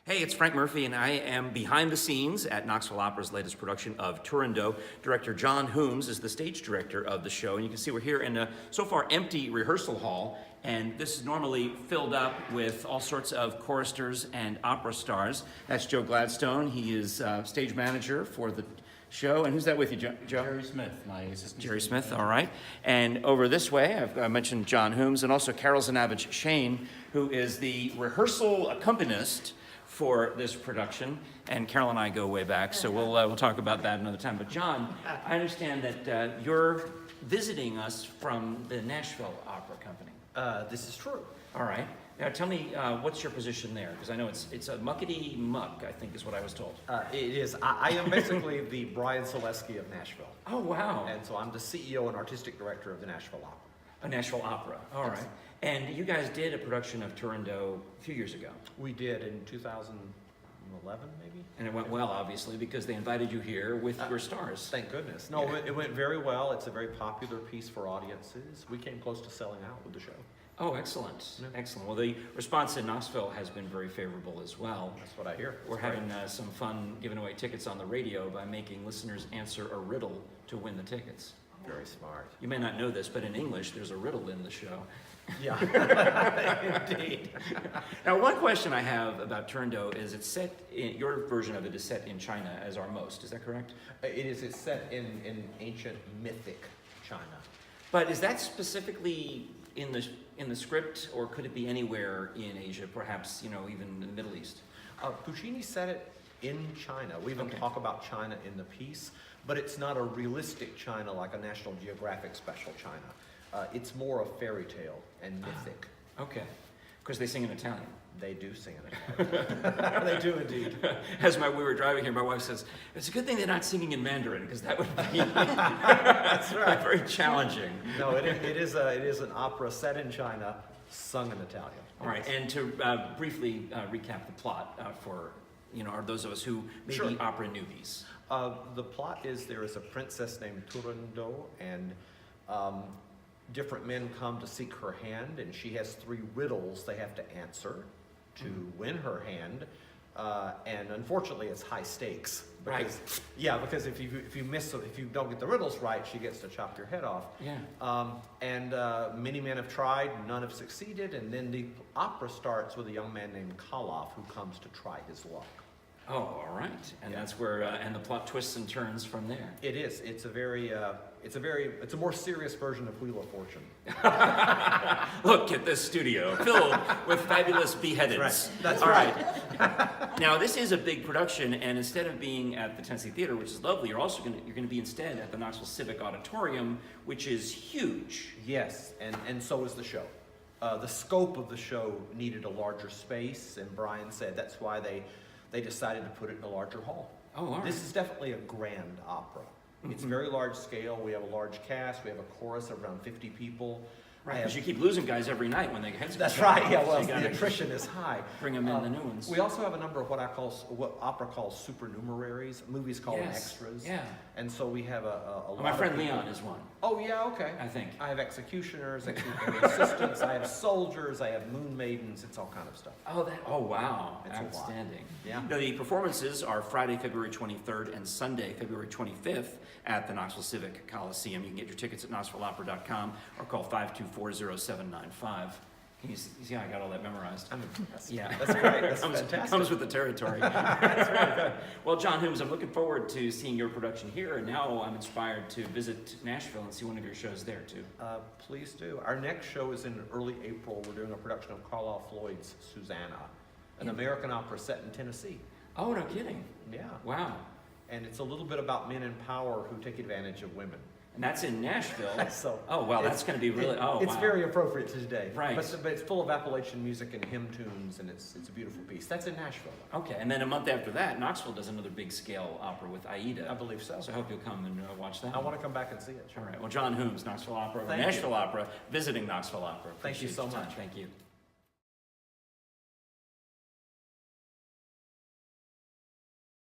Hey, it's Frank Murphy, and I am behind the scenes at Knoxville Opera's latest production of Turandot. Director John Hoomes is the stage director of the show, and you can see we're here in a so far empty rehearsal hall, and this is normally filled up with all sorts of choristers and opera stars. That's Joe Gladstone. He is stage manager for the show. And who's that with you, Joe? Jerry Smith, my assistant. Jerry Smith, all right. And over this way, I mentioned John Hoomes, and also Carol Zanavich Shane, who is the rehearsal accompanist for this production, and Carol and I go way back, so we'll talk about that another time. But John, I understand that you're visiting us from the Nashville Opera Company. This is true. All right. Now tell me, what's your position there? Because I know it's a muckety muck, I think is what I was told. It is. I am basically the Brian Selesky of Nashville. Oh, wow. And so I'm the CEO and artistic director of the Nashville Opera. A Nashville Opera, all right. And you guys did a production of Turandot a few years ago. We did in 2011, maybe? And it went well, obviously, because they invited you here with your stars. Thank goodness. No, it went very well. It's a very popular piece for audiences. We came close to selling out with the show. Oh, excellent. Yeah. Excellent. Well, the response in Knoxville has been very favorable as well. That's what I hear. We're having some fun giving away tickets on the radio by making listeners answer a riddle to win the tickets. Very smart. You may not know this, but in English, there's a riddle in the show. Yeah, indeed. Now, one question I have about Turandot is your version of it is set in China as are most. Is that correct? It is. It's set in ancient mythic China. But is that specifically in the script, or could it be anywhere in Asia, perhaps, even in the Middle East? Puccini set it in China. We even talk about China in the piece, but it's not a realistic China like a National Geographic special China. It's more a fairy tale and mythic. Okay, because they sing in Italian. They do sing in Italian. They do indeed. As we were driving here, my wife says, it's a good thing they're not singing in Mandarin, because that would be That's right. very challenging. No, it is an opera set in China, sung in Italian. All right, and to briefly recap the plot for those of us who may be opera newbies. The plot is there is a princess named Turandot, and different men come to seek her hand, and she has 3 riddles they have to answer to win her hand. And unfortunately, it's high stakes. Because, right. Yeah, because if you don't get the riddles right, she gets to chop your head off. Yeah. And many men have tried, none have succeeded, and then the opera starts with a young man named Koloff who comes to try his luck. Oh, all right. And that's where and the plot twists and turns from there. It is. It's a more serious version of Wheel of Fortune. Look at this studio filled with fabulous beheadeds. That's all right. Now this is a big production, and instead of being at the Tennessee Theater, which is lovely, you're going to be instead at the Knoxville Civic Auditorium, which is huge. Yes, and so is the show. The scope of the show needed a larger space, and Brian said that's why they decided to put it in a larger hall. Oh, all right. This is definitely a grand opera. It's very large scale. We have a large cast. We have a chorus of around 50 people. Right, because you keep losing guys every night when they get heads. That's right. Yeah, well, the attrition is high. Bring them in the new ones. We also have a number of what opera calls supernumeraries. Movies call them extras. Yeah. And so we have a lot. My friend Leon is one. Oh yeah, okay. I think I have executioners, assistants. I have soldiers. I have moon maidens. It's all kind of stuff. Oh wow, it's outstanding. Yeah. Now, the performances are Friday, February 23rd, and Sunday, February 25th, at the Knoxville Civic Coliseum. You can get your tickets at knoxvilleopera.com or call 524-0795. Can you see how I got all that memorized? I'm impressed. Yeah. That's great. That's fantastic. Comes with the territory. That's really good. Well, John Hoomes, I'm looking forward to seeing your production here, and now I'm inspired to visit Nashville and see one of your shows there, too. Please do. Our next show is in early April. We're doing a production of Carlisle Floyd's Susanna, an American opera set in Tennessee. Oh, no kidding. Yeah. Wow. And it's a little bit about men in power who take advantage of women. And that's in Nashville. So oh, well, that's going to be really, It's very appropriate to today. Right. But it's full of Appalachian music and hymn tunes, and it's a beautiful piece. That's in Nashville. Okay, and then a month after that, Knoxville does another big scale opera with Aida. I believe so. So I hope you'll come and watch that. I want to come back and see it. All right. Well, John Hoomes, Knoxville Opera, Thank Nashville you. Opera, visiting Knoxville Opera. Thank you so Appreciate your time. much. Thank you.